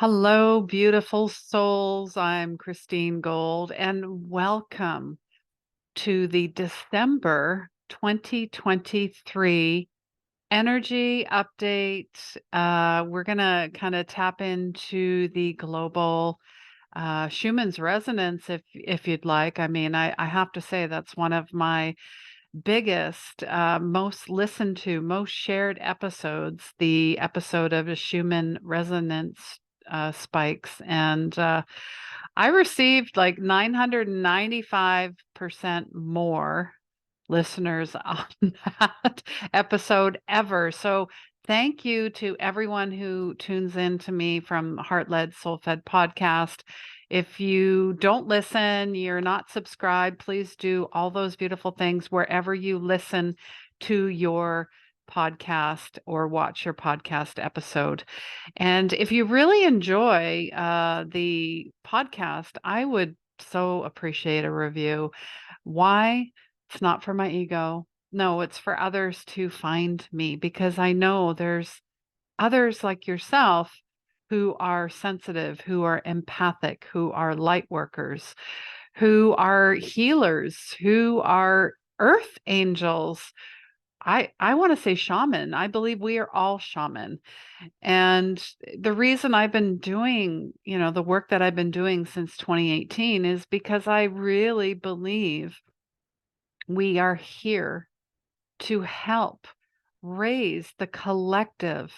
Hello, beautiful souls. I'm Christine Gold, and welcome to the December 2023 energy update. We're going to kind of tap into the global Schumann's resonance if you'd like. I mean, I have to say that's one of my biggest, most listened to, most shared episodes, the episode of the Schumann resonance spikes. And I received like 995% more listeners on that episode ever. So thank you to everyone who tunes in to me from Heart Led Soul Fed podcast. If you don't listen, you're not subscribed, please do all those beautiful things wherever you listen to your podcast or watch your podcast episode. And if you really enjoy the podcast, I would so appreciate a review. Why? It's not for my ego. No, it's for others to find me because I know there's others like yourself who are sensitive, who are empathic, who are light workers, who are healers, who are earth angels. I want to say shaman. I believe we are all shaman. And the reason I've been doing, the work that I've been doing since 2018 is because I really believe we are here to help raise the collective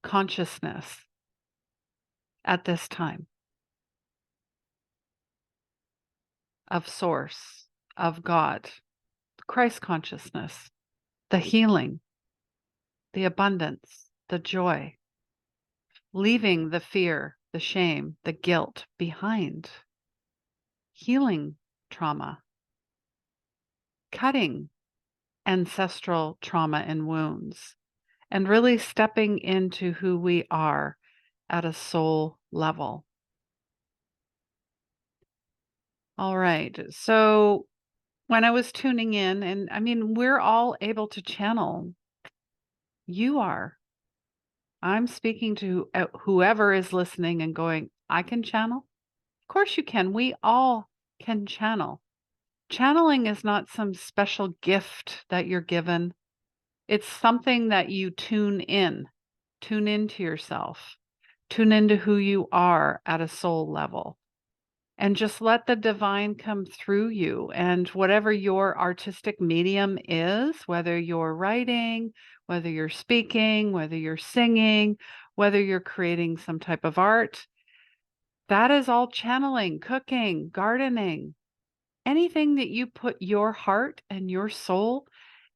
consciousness at this time of Source, of God, Christ consciousness, the healing, the abundance, the joy, leaving the fear, the shame, the guilt behind, healing trauma, cutting ancestral trauma and wounds, and really stepping into who we are at a soul level. All right. So when I was tuning in, and I mean, we're all able to channel. You are. I'm speaking to whoever is listening and going, I can channel. Of course you can. We all can channel. Channeling is not some special gift that you're given. It's something that you tune into yourself, tune into who you are at a soul level. And just let the divine come through you. And whatever your artistic medium is, whether you're writing, whether you're speaking, whether you're singing, whether you're creating some type of art, that is all channeling, cooking, gardening, anything that you put your heart and your soul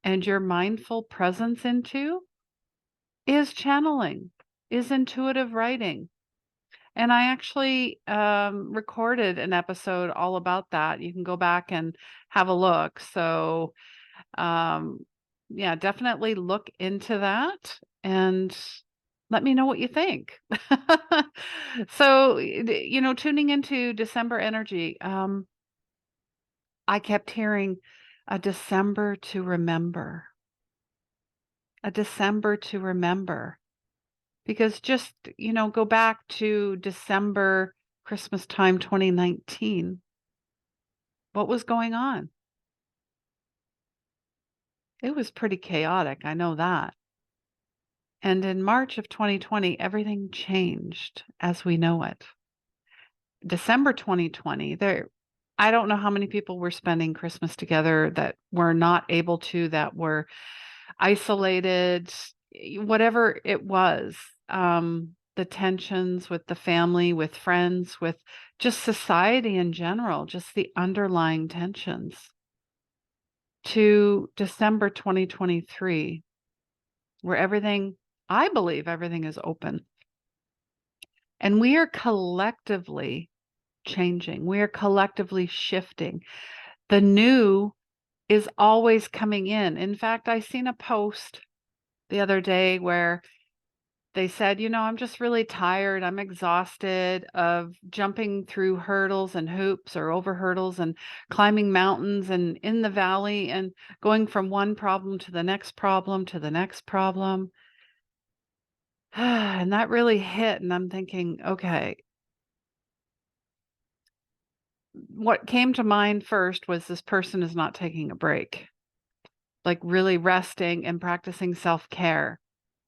and your mindful presence into is channeling, is intuitive writing. And I actually recorded an episode all about that. You can go back and have a look. So, yeah, definitely look into that and let me know what you think. So, tuning into December energy, I kept hearing a December to remember, a December to remember. Because just, go back to December, Christmas time 2019. What was going on? It was pretty chaotic, I know that. And in March of 2020, everything changed as we know it. December 2020, I don't know how many people were spending Christmas together that were not able to, that were isolated, whatever it was. The tensions with the family, with friends, with just society in general, just the underlying tensions, to December 2023, where I believe everything is open. And we are collectively changing. We are collectively shifting. The new is always coming in. In fact, I seen a post the other day where they said, I'm just really tired. I'm exhausted of jumping through hurdles and hoops or over hurdles and climbing mountains and in the valley and going from one problem to the next problem to the next problem. And that really hit, and I'm thinking, okay, what came to mind first was this person is not taking a break, like really resting and practicing self-care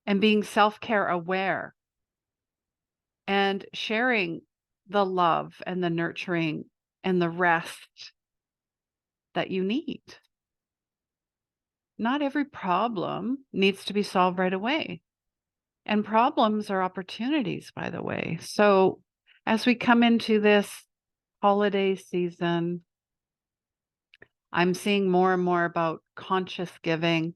and being self-care aware and sharing the love and the nurturing and the rest that you need. Not every problem needs to be solved right away. And problems are opportunities, by the way. So as we come into this holiday season, I'm seeing more and more about conscious giving,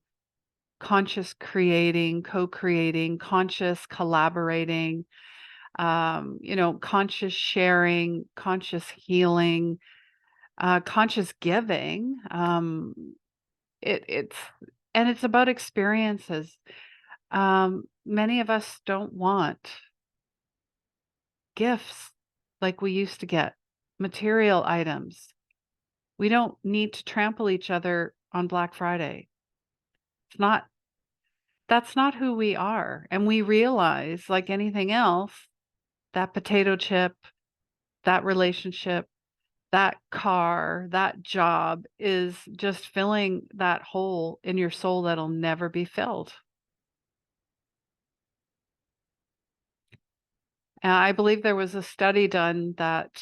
conscious creating, co-creating, conscious collaborating, conscious sharing, conscious healing, conscious giving. It's and it's about experiences. Many of us don't want gifts like we used to get, material items. We don't need to trample each other on Black Friday. It's not That's not who we are. And we realize, like anything else, that potato chip, that relationship, that car, that job is just filling that hole in your soul that'll never be filled. And I believe there was a study done that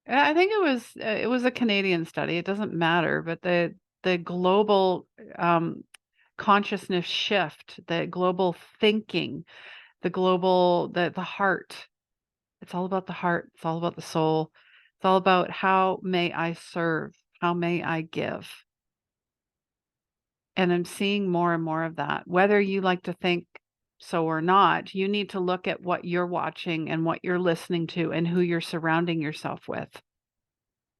I think it was a Canadian study. It doesn't matter, but the global consciousness shift, the global thinking, the heart. It's all about the heart. It's all about the soul. It's all about how may I serve? How may I give? And I'm seeing more and more of that. Whether you like to think so or not, you need to look at what you're watching and what you're listening to and who you're surrounding yourself with.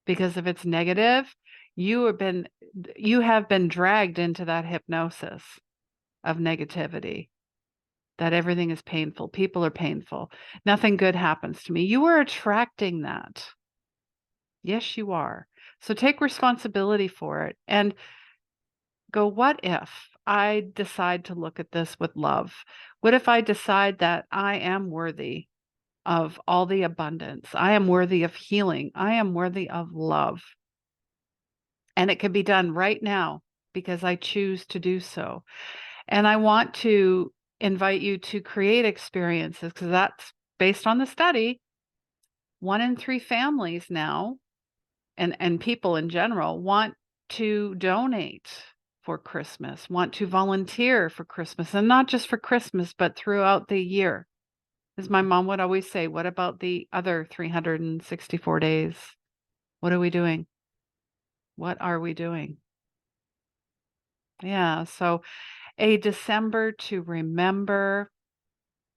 Because if it's negative, you have been dragged into that hypnosis of negativity, that everything is painful, people are painful, nothing good happens to me. You are attracting that. Yes, you are. So take responsibility for it and go, what if I decide to look at this with love? What if I decide that I am worthy of all the abundance? I am worthy of healing. I am worthy of love. And it can be done right now because I choose to do so. And I want to invite you to create experiences because that's based on the study. 1 in 3 families now and people in general want to donate for Christmas, want to volunteer for Christmas, and not just for Christmas, but throughout the year. As my mom would always say, what about the other 364 days? What are we doing? What are we doing? Yeah, so a December to remember.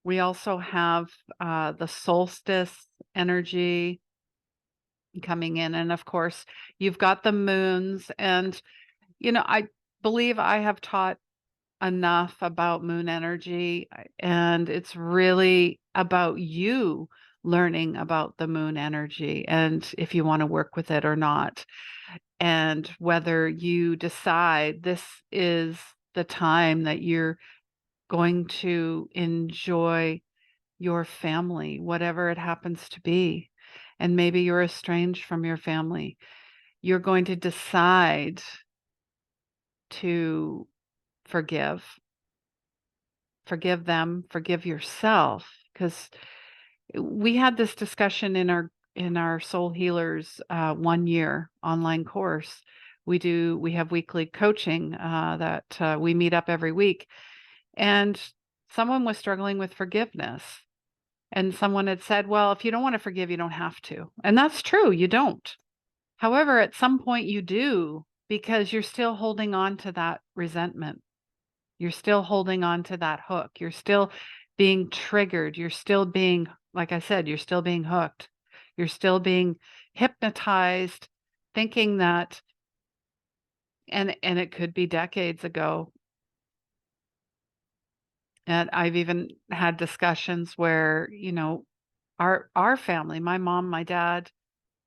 We also have the solstice energy coming in. And of course, you've got the moons. And, I believe I have taught enough about moon energy, and it's really about you learning about the moon energy and if you want to work with it or not, and whether you decide this is the time that you're going to enjoy your family, whatever it happens to be. And maybe you're estranged from your family. You're going to decide to forgive, forgive them, forgive yourself. Because we had this discussion in our Soul Healers 1 year online course. We have weekly coaching that we meet up every week, and someone was struggling with forgiveness. And someone had said, well, if you don't want to forgive, you don't have to. And that's true, you don't. However, at some point you do because you're still holding on to that resentment. You're still holding on to that hook. You're still being triggered. You're still being, like I said, you're still being hooked. You're still being hypnotized, thinking that, and it could be decades ago. And I've even had discussions where, our family, my mom, my dad,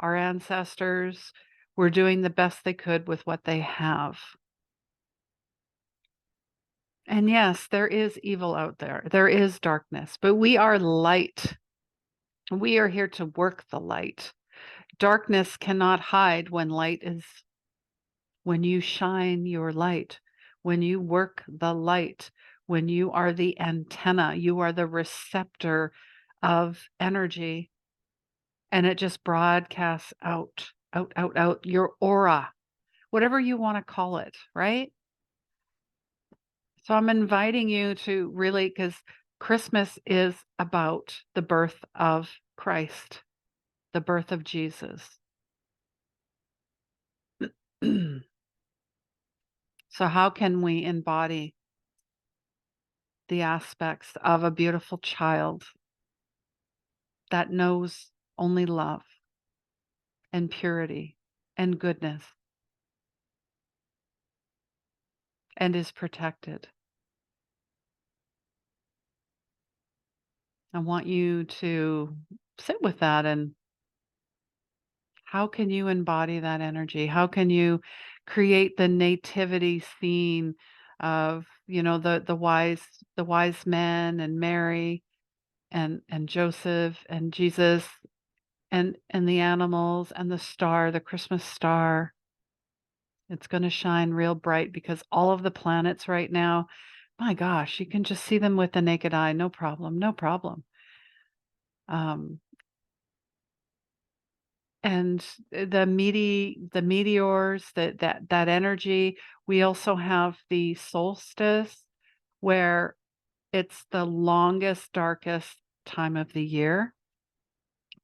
our ancestors were doing the best they could with what they have. And yes, there is evil out there. There is darkness, but we are light. We are here to work the light. Darkness cannot hide when you shine your light, when you work the light, when you are the antenna, you are the receptor of energy, and it just broadcasts out, out, out, out, your aura, whatever you want to call it, right? So I'm inviting you to really, because Christmas is about the birth of Christ, the birth of Jesus. So, how can we embody the aspects of a beautiful child that knows only love and purity and goodness and is protected? I want you to sit with that, and how can you embody that energy? How can you create the nativity scene of, the wise men and Mary and Joseph and Jesus and the animals and the star, the Christmas star. It's going to shine real bright because all of the planets right now, my gosh, you can just see them with the naked eye, no problem, no problem. Um, and the meteors, that energy. We also have the solstice, where it's the longest, darkest time of the year,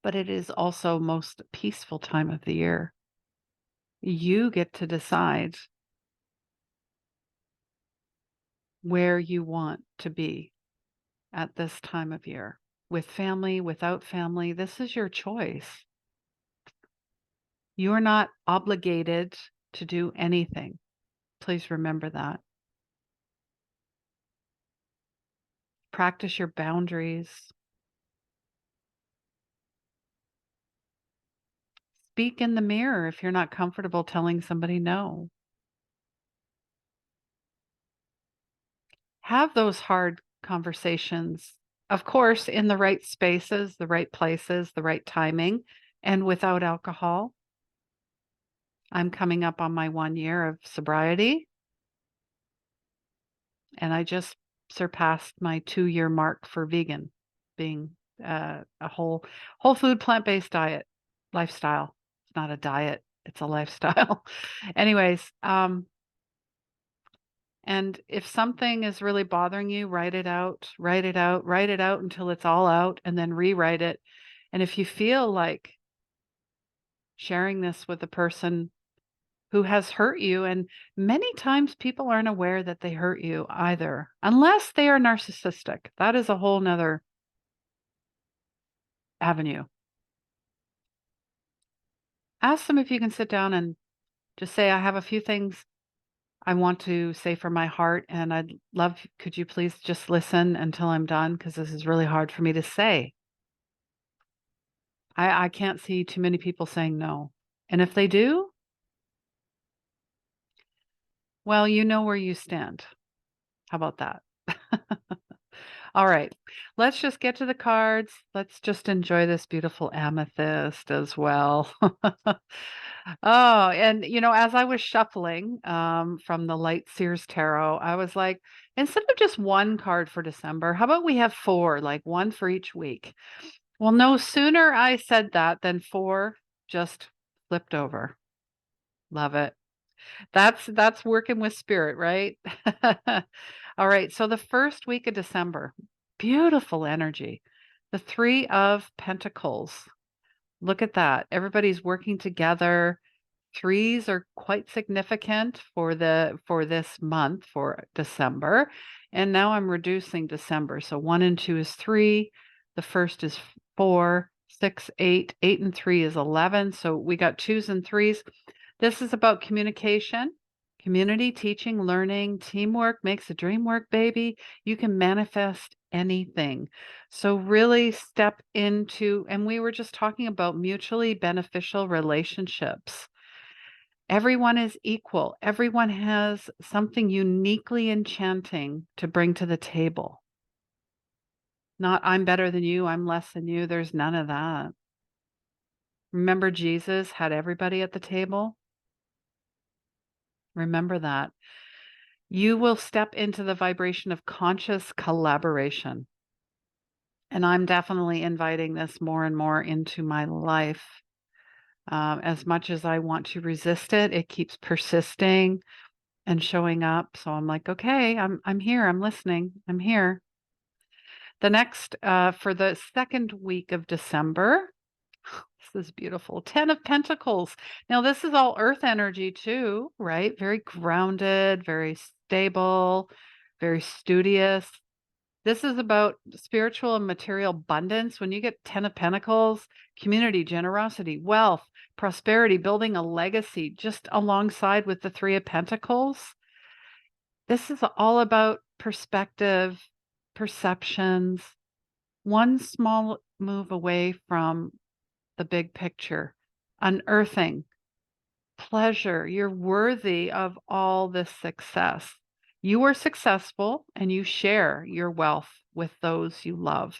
but it is also most peaceful time of the year. You get to decide where you want to be at this time of year, with family, without family. This is your choice. You are not obligated to do anything. Please remember that. Practice your boundaries. Speak in the mirror if you're not comfortable telling somebody no. Have those hard conversations, of course, in the right spaces, the right places, the right timing, and without alcohol. I'm coming up on my 1 year of sobriety, and I just surpassed my 2-year mark for vegan, being a whole food plant-based diet lifestyle. It's not a diet, it's a lifestyle. Anyways, and if something is really bothering you, write it out, write it out, write it out until it's all out, and then rewrite it. And if you feel like sharing this with a person who has hurt you, and many times people aren't aware that they hurt you either, unless they are narcissistic. That is a whole nother avenue. Ask them if you can sit down and just say, I have a few things I want to say from my heart, and could you please just listen until I'm done? Because this is really hard for me to say. I can't see too many people saying no. And if they do, well, you know where you stand. How about that? All right. Let's just get to the cards. Let's just enjoy this beautiful amethyst as well. Oh, and as I was shuffling from the Light Sears Tarot, I was like, instead of just one card for December, how about we have four, like one for each week? Well, no sooner I said that than four just flipped over. Love it. That's working with spirit, right? All right, so the first week of December, beautiful energy. The 3 of Pentacles. Look at that. Everybody's working together. Threes are quite significant for this month, for December. And now I'm reducing December. So 1 and 2 is 3. The first is 4, 6, 8. 8 and 3 is 11. So we got twos and threes. This is about communication, community, teaching, learning, teamwork makes the dream work, baby. You can manifest anything. So really step into, and we were just talking about mutually beneficial relationships. Everyone is equal. Everyone has something uniquely enchanting to bring to the table. Not I'm better than you, I'm less than you. There's none of that. Remember, Jesus had everybody at the table? Remember that. You will step into the vibration of conscious collaboration. And I'm definitely inviting this more and more into my life. As much as I want to resist it, it keeps persisting and showing up. So I'm like, okay, I'm here. I'm listening. I'm here. The next for the second week of December, this is beautiful. 10 of Pentacles. Now this is all earth energy too, right? Very grounded, very stable, very studious. This is about spiritual and material abundance. When you get 10 of Pentacles, community, generosity, wealth, prosperity, building a legacy, just alongside with the 3 of Pentacles. This is all about perspective, perceptions, one small move away from the big picture, unearthing pleasure. You're worthy of all this success. You are successful and you share your wealth with those you love.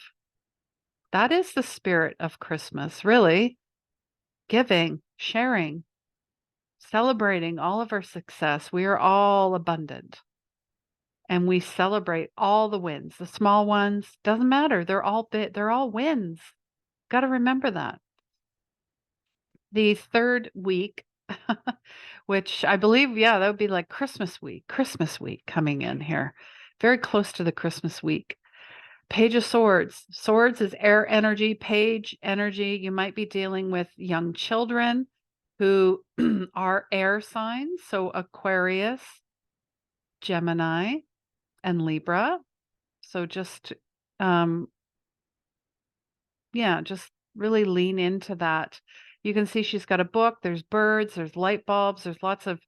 That is the spirit of Christmas, really. Giving, sharing, celebrating all of our success. We are all abundant and we celebrate all the wins, the small ones, doesn't matter. They're all they're all wins. Got to remember that. The third week, which I believe, yeah, that would be like Christmas week coming in here, very close to the Christmas week. Page of Swords. Swords is air energy, page energy. You might be dealing with young children who are air signs. So Aquarius, Gemini, and Libra. So just, um, yeah, just really lean into that. You can see she's got a book. There's birds, there's light bulbs, there's lots of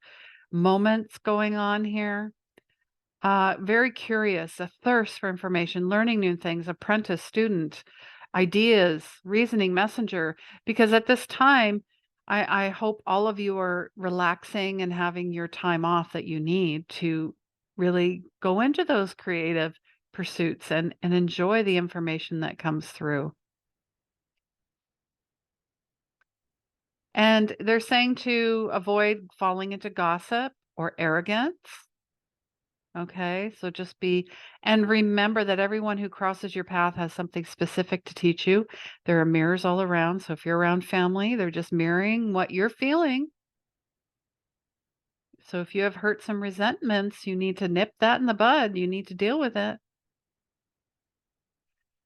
moments going on here. Very curious, a thirst for information, learning new things, apprentice, student, ideas, reasoning messenger. Because at this time, I hope all of you are relaxing and having your time off that you need to really go into those creative pursuits and enjoy the information that comes through. And they're saying to avoid falling into gossip or arrogance. Okay, so just be and remember that everyone who crosses your path has something specific to teach you. There are mirrors all around. So if you're around family, they're just mirroring what you're feeling. So if you have hurt some resentments, you need to nip that in the bud. You need to deal with it.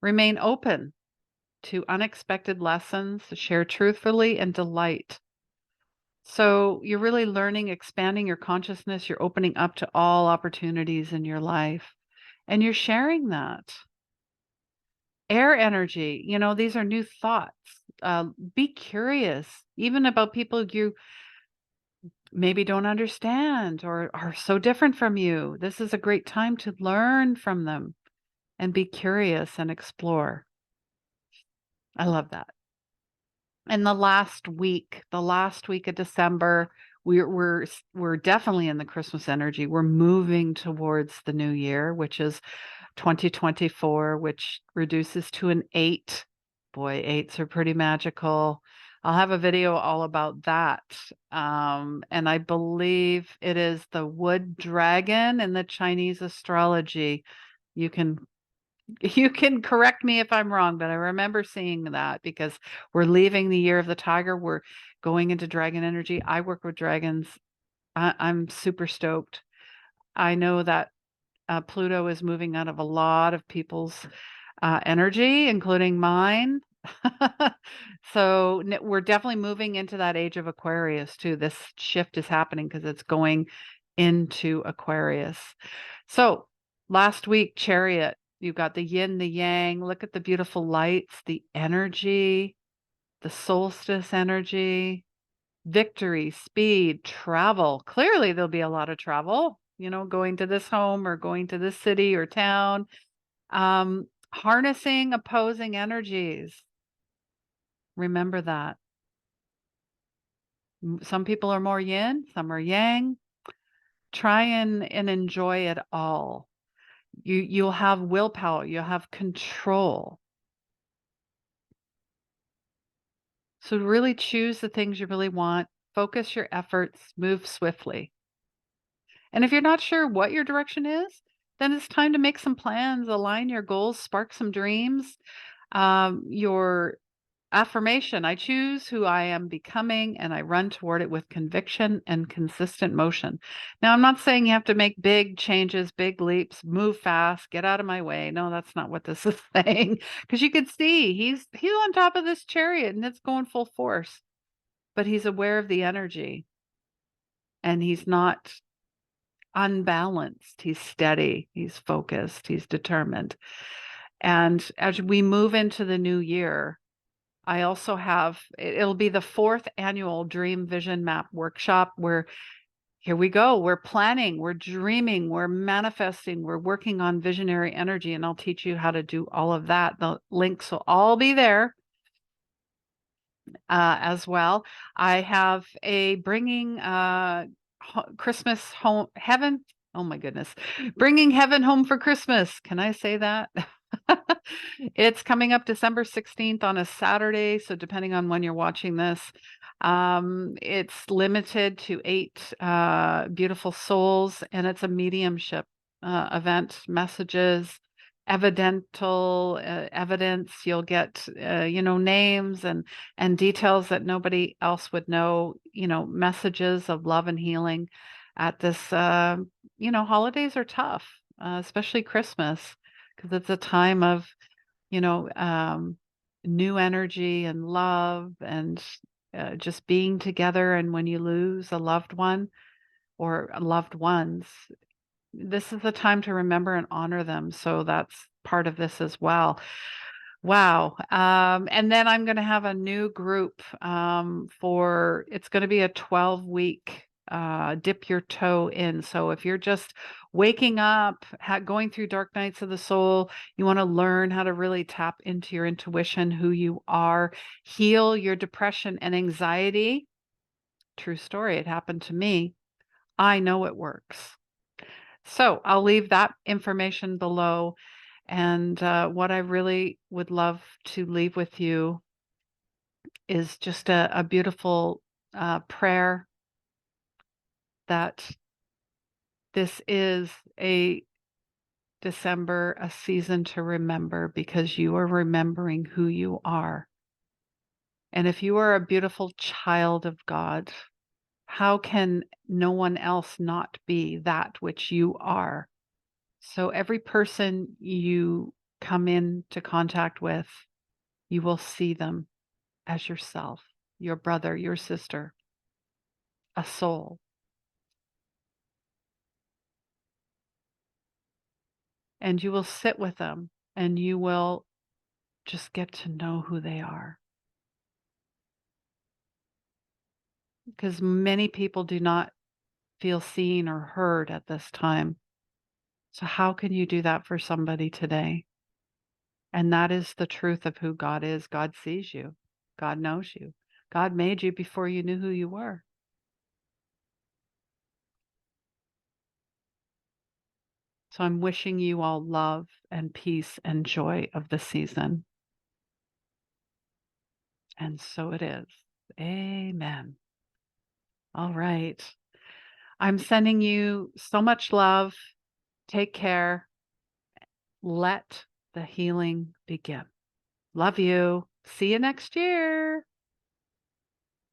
Remain open to unexpected lessons, share truthfully, and delight. So you're really learning, expanding your consciousness. You're opening up to all opportunities in your life, and you're sharing that. Air energy, these are new thoughts. Be curious, even about people you maybe don't understand or are so different from you. This is a great time to learn from them and be curious and explore. I love that. And the last week of December, we're definitely in the Christmas energy. We're moving towards the new year, which is 2024, which reduces to an 8. Boy, 8s are pretty magical. I'll have a video all about that. And I believe it is the wood dragon in the Chinese astrology. You can you can correct me if I'm wrong, but I remember seeing that because we're leaving the year of the tiger. We're going into dragon energy. I work with dragons. I'm super stoked. I know that Pluto is moving out of a lot of people's energy, including mine. So we're definitely moving into that age of Aquarius too. This shift is happening because it's going into Aquarius. So last week, Chariot, you got the yin, the yang. Look at the beautiful lights, the energy, the solstice energy, victory, speed, travel. Clearly, there'll be a lot of travel, going to this home or going to this city or town. Harnessing opposing energies. Remember that. Some people are more yin, some are yang. Try and enjoy it all. You'll have willpower, you'll have control. So really choose the things you really want, focus your efforts, move swiftly. And if you're not sure what your direction is, then it's time to make some plans, align your goals, spark some dreams. Your affirmation: I choose who I am becoming and I run toward it with conviction and consistent motion. Now, I'm not saying you have to make big changes, big leaps, move fast, get out of my way. No, that's not what this is saying. Because you can see he's on top of this chariot and it's going full force, but he's aware of the energy and he's not unbalanced. He's steady, he's focused, he's determined. And as we move into the new year, I also have it'll be the 4th annual Dream Vision Map workshop where here we go. We're planning, we're dreaming, we're manifesting, we're working on visionary energy, and I'll teach you how to do all of that. The links will all be there as well. I have a bringing Christmas home heaven. Oh my goodness. Bringing heaven home for Christmas. Can I say that? It's coming up December 16th on a Saturday, so depending on when you're watching this, it's limited to 8 beautiful souls, and it's a mediumship event. Messages, evidential evidence. You'll get names and details that nobody else would know. Messages of love and healing at this. Holidays are tough, especially Christmas, because it's a time of you know, um, new energy and love and just being together. And when you lose a loved one or loved ones, this is the time to remember and honor them. So that's part of this as well. Wow. And then I'm going to have a new group it's going to be a 12-week dip your toe in. So if you're just waking up, going through dark nights of the soul, you want to learn how to really tap into your intuition, who you are, heal your depression and anxiety. True story. It happened to me. I know it works. So I'll leave that information below. And what I really would love to leave with you is just a beautiful prayer that this is a December, a season to remember because you are remembering who you are. And if you are a beautiful child of God, how can no one else not be that which you are? So every person you come into contact with, you will see them as yourself, your brother, your sister, a soul. And you will sit with them and you will just get to know who they are. Because many people do not feel seen or heard at this time. So, how can you do that for somebody today? And that is the truth of who God is. God sees you, God knows you, God made you before you knew who you were. So, I'm wishing you all love and peace and joy of the season. And so it is. Amen. All right. I'm sending you so much love. Take care. Let the healing begin. Love you. See you next year.